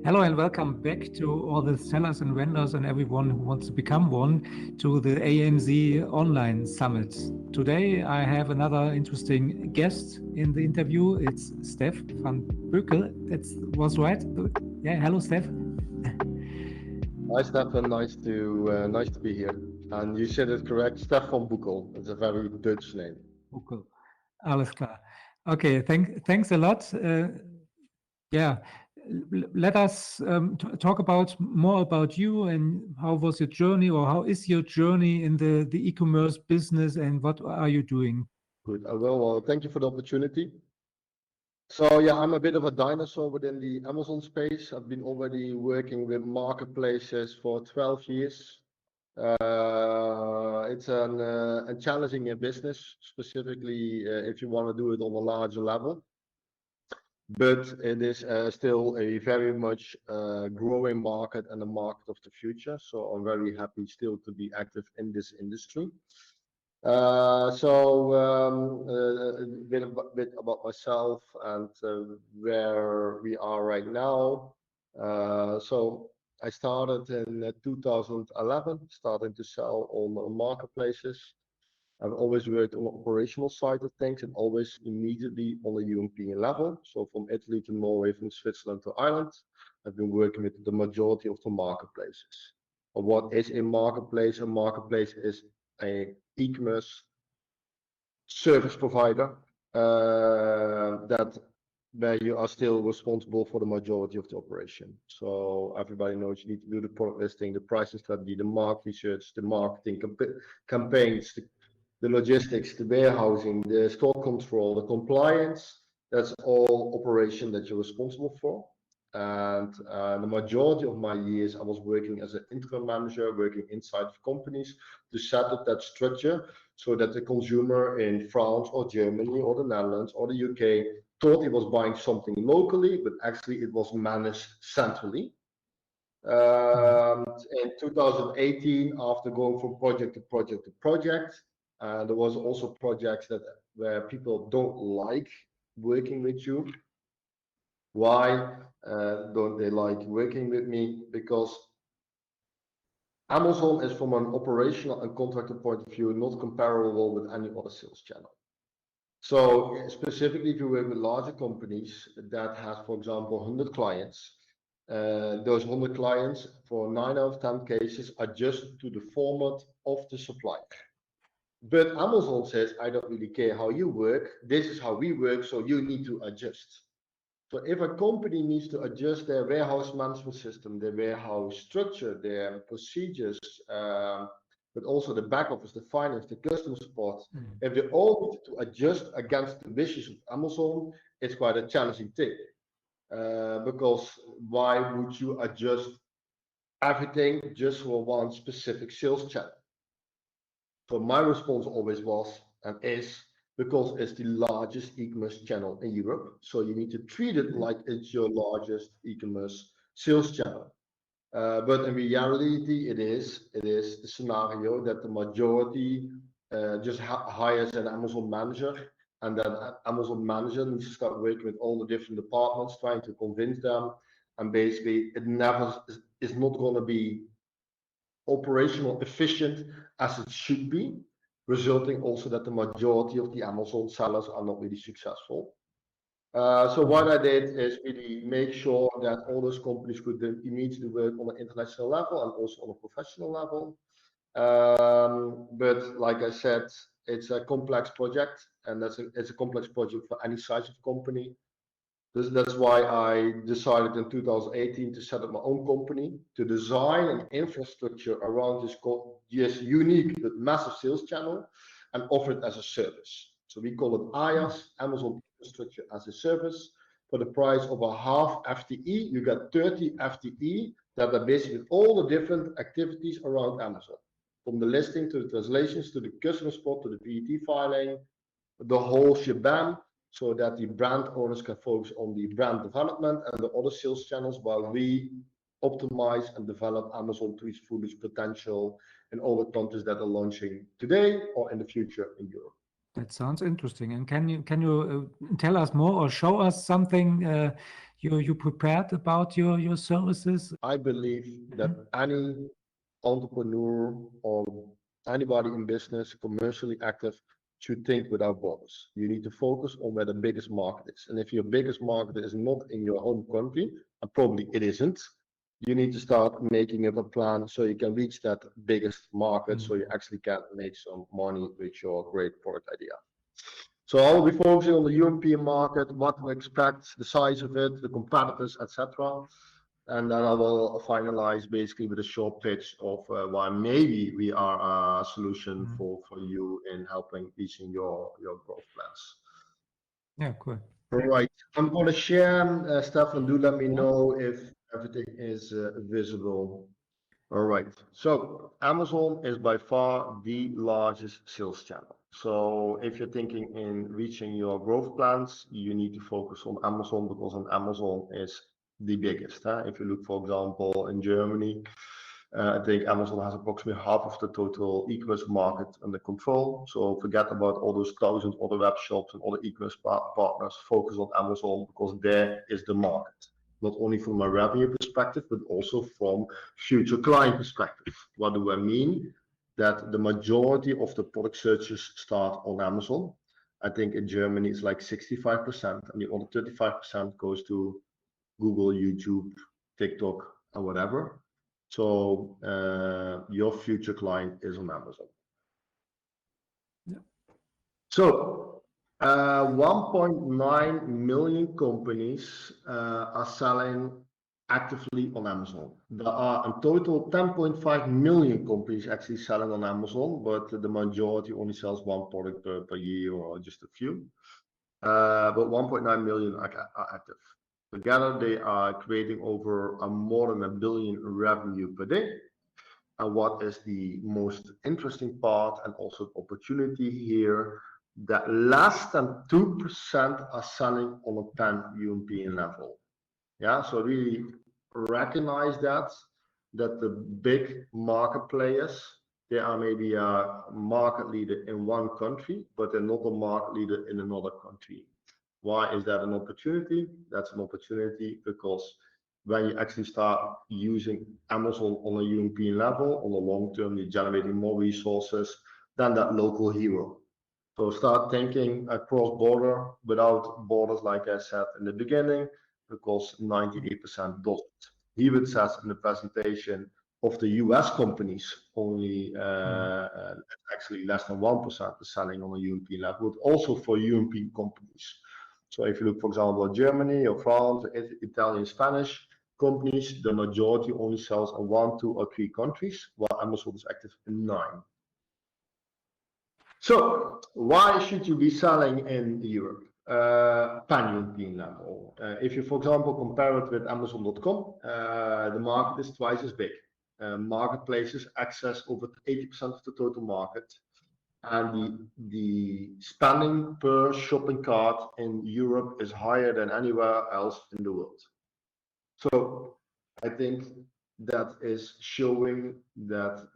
Hello and welcome back to all the sellers and vendors and everyone who wants to become one to the AMZ Online Summit. Today I have another interesting guest in the interview. It's Stef van Beukel. That was right. Yeah, hello Stef. Hi Stefan, nice to be here. And you said it correct, Stefan Beukel. It's a very Dutch name. Beukel. Alles klar. Okay, thanks a lot. Yeah, let us talk about more about you and how was your journey, or how is your journey in the e-commerce business, and what are you doing? Good. Well, thank you for the opportunity. So yeah, I'm a bit of a dinosaur within the Amazon space. I've been already working with marketplaces for 12 years. It's a challenging business, specifically if you want to do it on a larger level. But it is still a very much growing market and a market of the future. So I'm very happy still to be active in this industry. A bit about myself and where we are right now. So I started in 2011, starting to sell on marketplaces. I've always worked on the operational side of things and always immediately on the European level. So from Italy to Norway, from Switzerland to Ireland, I've been working with the majority of the marketplaces. But what is a marketplace? A marketplace is a e-commerce service provider that where you are still responsible for the majority of the operation. So everybody knows you need to do the product listing, the pricing strategy, the market research, the marketing campaigns, the logistics, the warehousing, the stock control, the compliance. That's all operation that you're responsible for. And the majority of my years, I was working as an interim manager, working inside of companies to set up that structure so that the consumer in France or Germany or the Netherlands or the UK thought he was buying something locally, but actually it was managed centrally. In 2018, after going from project to project to project, there was also projects where people don't like working with you. Why don't they like working with me? Because Amazon is, from an operational and contractor point of view, not comparable with any other sales channel. So specifically, if you work with larger companies that has, for example, 100 clients, those 100 clients, for 9 out of 10 cases, adjust to the format of the supplier. But Amazon says, I don't really care how you work. This is how we work, so you need to adjust. So if a company needs to adjust their warehouse management system, their warehouse structure, their procedures, but also the back office, the finance, the customer support, if they all need to adjust against the wishes of Amazon, it's quite a challenging thing. Because why would you adjust everything just for one specific sales channel? So my response always was and is, because it's the largest e-commerce channel in Europe, so you need to treat it like it's your largest e-commerce sales channel. But in reality, it is the scenario that the majority just hires an Amazon manager, and that Amazon manager needs to start working with all the different departments, trying to convince them, and basically it never is not going to be operational efficient as it should be, resulting also that the majority of the Amazon sellers are not really successful. So what I did is really make sure that all those companies could then immediately work on an international level and also on a professional level. But like I said, it's a complex project, and it's a complex project for any size of company. That's why I decided in 2018 to set up my own company to design an infrastructure around this unique but massive sales channel and offer it as a service. So we call it IaaS, Amazon Infrastructure as a Service. For the price of a half FTE, you get 30 FTE that are basically all the different activities around Amazon, from the listing to the translations to the customer support to the VAT filing, the whole shebang, so that the brand owners can focus on the brand development and the other sales channels, while we optimize and develop Amazon to its fullest potential in all the countries that are launching today or in the future in Europe. That sounds interesting. And can you tell us more or show us something you prepared about your services? I believe that any entrepreneur or anybody in business, commercially active, should think without borders. You need to focus on where the biggest market is. And if your biggest market is not in your home country, and probably it isn't, you need to start making up a plan so you can reach that biggest market, so you actually can make some money with your great product idea. So I will be focusing on the European market, what to expect, the size of it, the competitors, etc. And then I will finalize basically with a short pitch of why maybe we are a solution for you in helping reaching your growth plans. Yeah, cool. All right, I'm going to share, Stefan, do let me know if everything is visible. All right, so Amazon is by far the largest sales channel. So if you're thinking in reaching your growth plans, you need to focus on Amazon, because on Amazon is the biggest. If you look, for example, in Germany, I think Amazon has approximately half of the total e-commerce market under control. So forget about all those thousands other web shops and other e-commerce partners. Focus on Amazon, because there is the market. Not only from a revenue perspective, but also from future client perspective. What do I mean? That the majority of the product searches start on Amazon. I think in Germany it's like 65%, and the other 35% goes to Google, YouTube, TikTok, and whatever. So your future client is on Amazon. Yeah. So 1.9 million companies are selling actively on Amazon. There are in total 10.5 million companies actually selling on Amazon, but the majority only sells one product per year or just a few. But 1.9 million are active. Together, they are creating over more than $1 billion revenue per day. And what is the most interesting part and also opportunity here, that less than 2% are selling on a pan-European level. Yeah, so really recognize that the big market players, they are maybe a market leader in one country, but they're not a market leader in another country. Why is that an opportunity? That's an opportunity because when you actually start using Amazon on a European level, on the long term, you're generating more resources than that local hero. So start thinking across border without borders, like I said in the beginning, because 98% doesn't. Here it says in the presentation of the US companies, only actually less than 1% is selling on a European level, but also for European companies. So if you look, for example, at Germany or France, Italian, Spanish companies, the majority only sells in 1, 2, or 3 countries, while Amazon is active in 9. So why should you be selling in Europe? Pan-European level. If you, for example, compare it with Amazon.com, the market is twice as big. Marketplaces access over 80% of the total market. And the spending per shopping cart in Europe is higher than anywhere else in the world. So I think that is showing that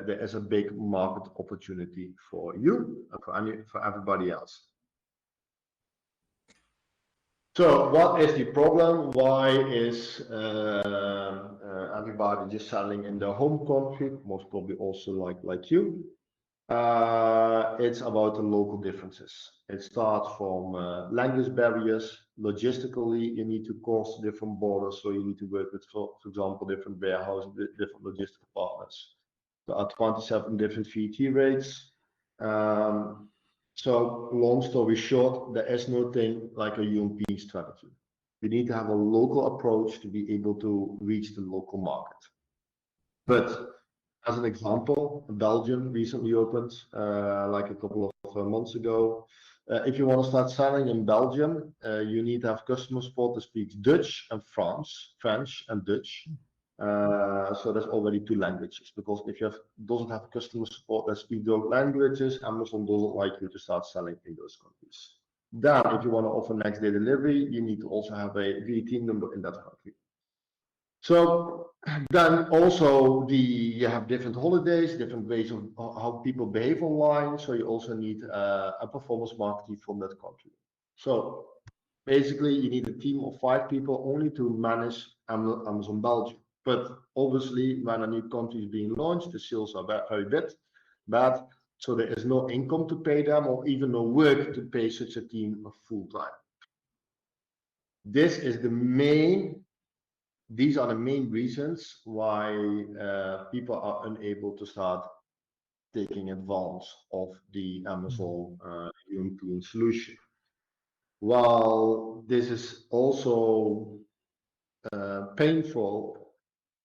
there is a big market opportunity for you and for everybody else. So what is the problem? Why is everybody just selling in their home country? Most probably also like you. It's about the local differences. It starts from language barriers. Logistically, you need to cross different borders, so you need to work with, for example, different warehouses, different logistical partners. There are 27 different VAT rates. So long story short, there is no thing like a European strategy. We need to have a local approach to be able to reach the local market. But as an example, Belgium recently opened like a couple of months ago. If you want to start selling in Belgium, you need to have customer support that speaks Dutch and French and Dutch. So there's already 2 languages, because if you doesn't have customer support that speaks those languages, Amazon doesn't like you to start selling in those countries. Then, if you want to offer next day delivery, you need to also have a VAT number in that country. So then also you have different holidays, different ways of how people behave online. So you also need a performance marketing from that country. So Basically, you need a team of 5 people only to manage Amazon Belgium. But obviously, when a new country is being launched, the sales are very bad. So there is no income to pay them or even no work to pay such a team full time. These are the main reasons why people are unable to start taking advantage of the Amazon European solution. While this is also painful,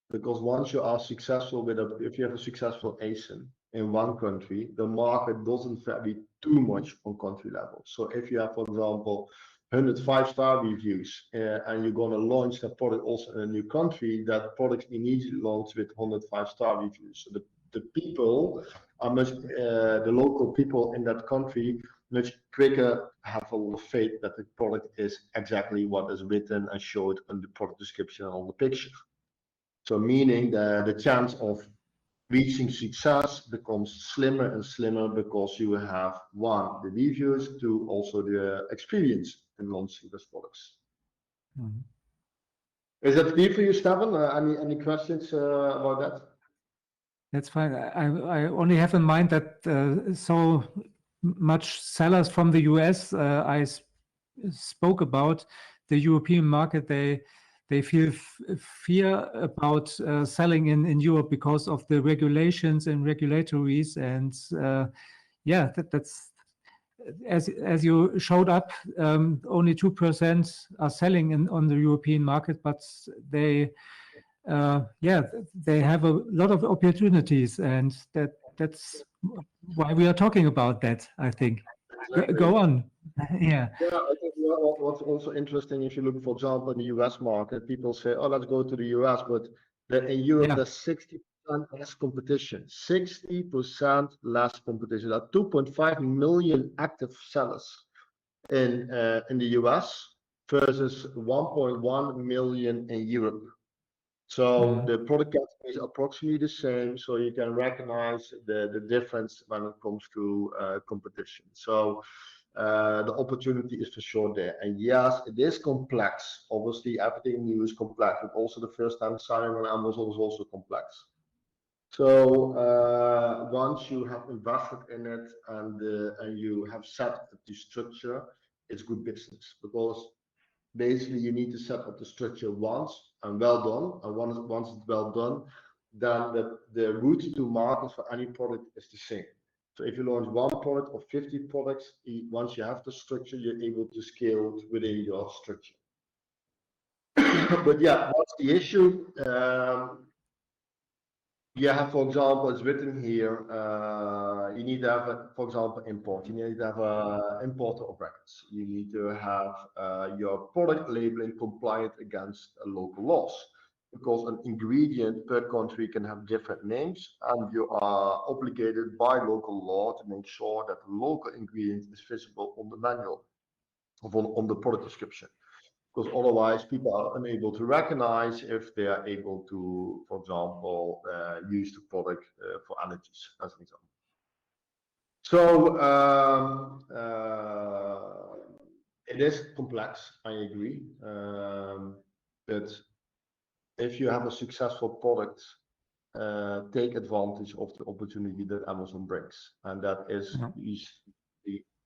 because once you are successful if you have a successful ASIN in one country, the market doesn't vary too much on country level. So if you have, for example, 100 5-star reviews and you're going to launch that product also in a new country, that product immediately launches with 100 5-star reviews. So the people are the local people in that country much quicker have a lot of faith that the product is exactly what is written and showed in the product description on the picture. So meaning the chance of reaching success becomes slimmer and slimmer because you have, 1, the reviews, 2, also the experience in launching those products. Mm-hmm. Is that clear for you, Stefan? Any questions about that? That's fine. I only have in mind that so much sellers from the US I spoke about the European market, they feel fear about selling in Europe because of the regulations and regulatories, and yeah, that's as you showed up, only 2% are selling on the European market, but they they have a lot of opportunities, and that's why we are talking about that, I think. Exactly. Go on. Yeah. Yeah, I think what's also interesting, if you look, for example, in the US market, people say, oh, let's go to the US, but in Europe, there's 60% less competition. 60% less competition. There are 2.5 million active sellers in the US versus 1.1 million in Europe. So the product category is approximately the same, so you can recognize the difference when it comes to competition. So the opportunity is for sure there. And yes, it is complex. Obviously, everything new is complex, but also the first time signing on Amazon is also complex. So once you have invested in it and you have set up the structure, it's good business, because basically you need to set up the structure once and well done. And once it's well done, then the route to market for any product is the same. So if you launch one product or 50 products, once you have the structure, you're able to scale it within your structure. But yeah, what's the issue? You have, for example, it's written here, you need to have, for example, import. You need to have an importer of records. You need to have your product labeling compliant against local laws, because an ingredient per country can have different names, and you are obligated by local law to make sure that the local ingredient is visible on the manual or on the product description. Because otherwise people are unable to recognize if they are able to, for example, use the product for allergies, as an example. So it is complex, I agree. But if you have a successful product, take advantage of the opportunity that Amazon brings, and that is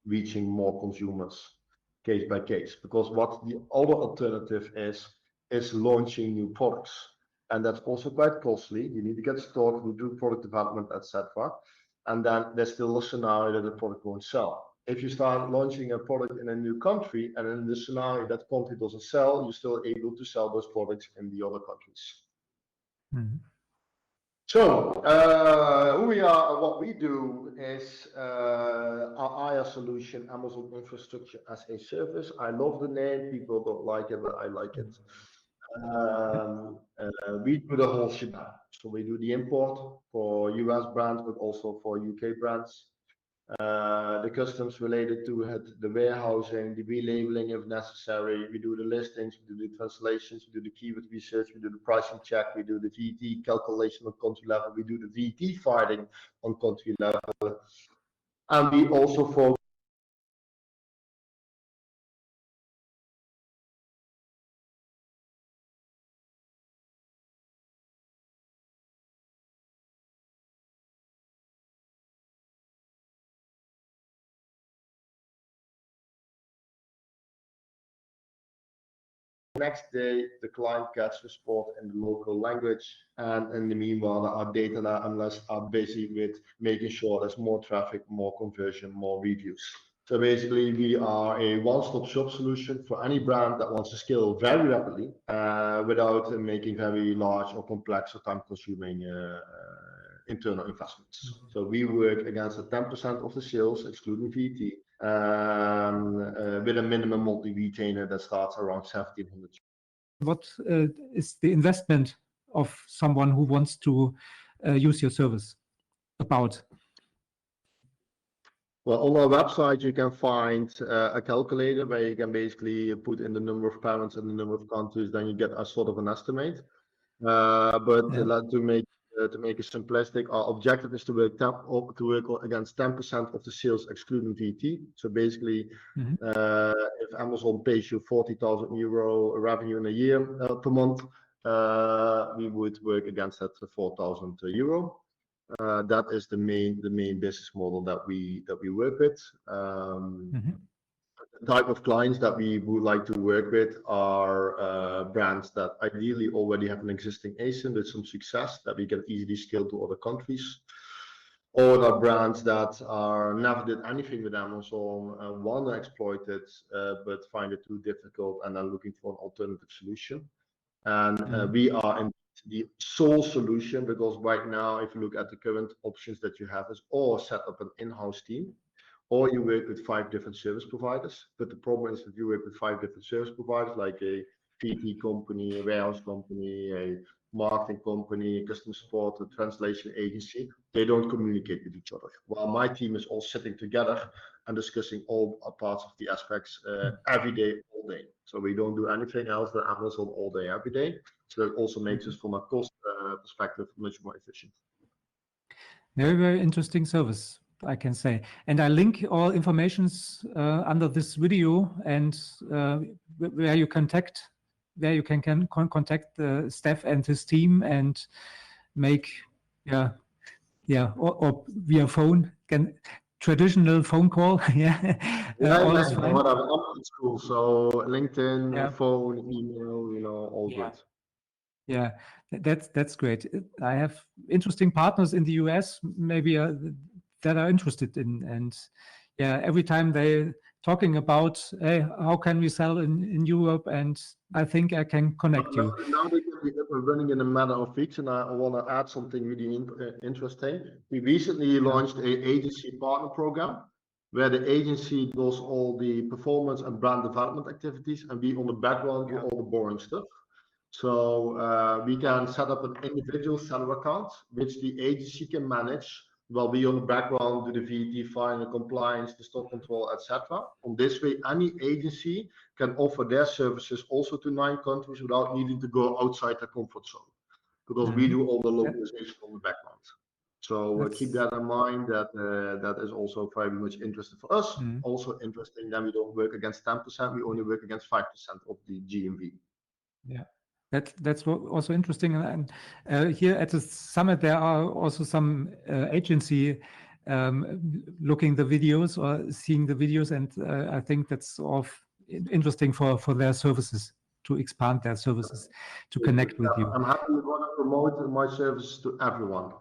reaching more consumers case by case. Because what the other alternative is launching new products, and that's also quite costly. You need to get stock, you do product development, etc. And then there's still a scenario that the product won't sell. If you start launching a product in a new country, and in the scenario that country doesn't sell, you're still able to sell those products in the other countries. Mm-hmm. So who we are and what we do is our IaaS solution, Amazon Infrastructure as a Service. I love the name. People don't like it, but I like it. We do the whole shebang. So we do the import for US brands, but also for UK brands. The customs related to it, the warehousing, the relabeling if necessary. We do the listings, we do the translations, we do the keyword research, we do the pricing check, we do the VAT calculation on country level, we do the VAT filing on country level. And we also focus next day, the client gets support in the local language, and in the meanwhile, our data analysts are busy with making sure there's more traffic, more conversion, more reviews. So basically, we are a one-stop shop solution for any brand that wants to scale very rapidly without making very large or complex or time-consuming internal investments. So we work against the 10% of the sales, excluding VAT, with a minimum monthly retainer that starts around 1,700. What is the investment of someone who wants to use your service about? Well, on our website, you can find a calculator where you can basically put in the number of parents and the number of countries, then you get a sort of an estimate. To make it simplistic, our objective is to work against 10% of the sales excluding VAT. So basically, if Amazon pays you 40,000 euro revenue in a year per month, we would work against that 4,000 euro. That is the main business model that we work with. The type of clients that we would like to work with are brands that ideally already have an existing ASIN with some success that we can easily scale to other countries, or are brands that never did anything with Amazon, want to exploit it, but find it too difficult and are looking for an alternative solution. And we are in the sole solution, because right now, if you look at the current options that you have, is or set up an in-house team, or you work with 5 different service providers. But the problem is that you work with 5 different service providers, like a PT company, a warehouse company, a marketing company, customer support, a translation agency. They don't communicate with each other. While my team is all sitting together and discussing all parts of the aspects every day, all day. So we don't do anything else than Amazon all day, every day. So it also makes us, from a cost perspective, much more efficient. Very, very interesting service, I can say. And I link all informations under this video, and where you can contact Stef and his team and make or via phone, traditional phone call. All is fine. Whatever. It's cool. So LinkedIn, phone, email, all good. Yeah, that's great. I have interesting partners in the US, maybe that are interested in, and every time they talking about, hey, how can we sell in Europe, and I think I can connect you. Now they can be up and running in a matter of weeks, and I want to add something really interesting. We recently launched an agency partner program, where the agency does all the performance and brand development activities, and we on the background do all the boring stuff. So we can set up an individual seller account, which the agency can manage, while we on the background do the VAT filing, the compliance, the stock control, etc. On this way, any agency can offer their services also to 9 countries without needing to go outside their comfort zone, because we do all the localization on the background. So keep that in mind. That is also very much interesting for us. Also interesting that we don't work against 10%. We only work against 5% of the GMV. Yeah. That's also interesting. And here at the summit, there are also some agency looking the videos or seeing the videos, and I think that's all interesting for their services, to expand their services, to connect with you. I'm happy to promote my services to everyone.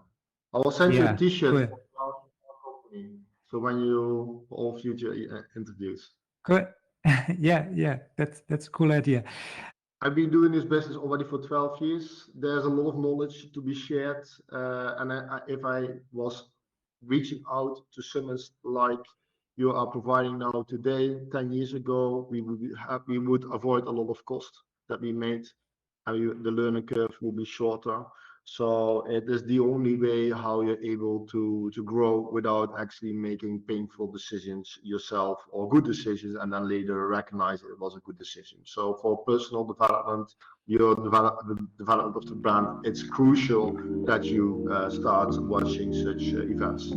I will send you a T-shirt for our company, so when you all future interviews. Good. Yeah, that's a cool idea. I've been doing this business already for 12 years. There's a lot of knowledge to be shared. And if I was reaching out to summits like you are providing now today, 10 years ago, we would avoid a lot of cost that we made. The learning curve will be shorter. So it is the only way how you're able to grow without actually making painful decisions yourself, or good decisions, and then later recognize it was a good decision. So for personal development, the development of the brand, it's crucial that you start watching such events.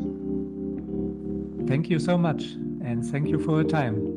Thank you so much, and thank you for your time.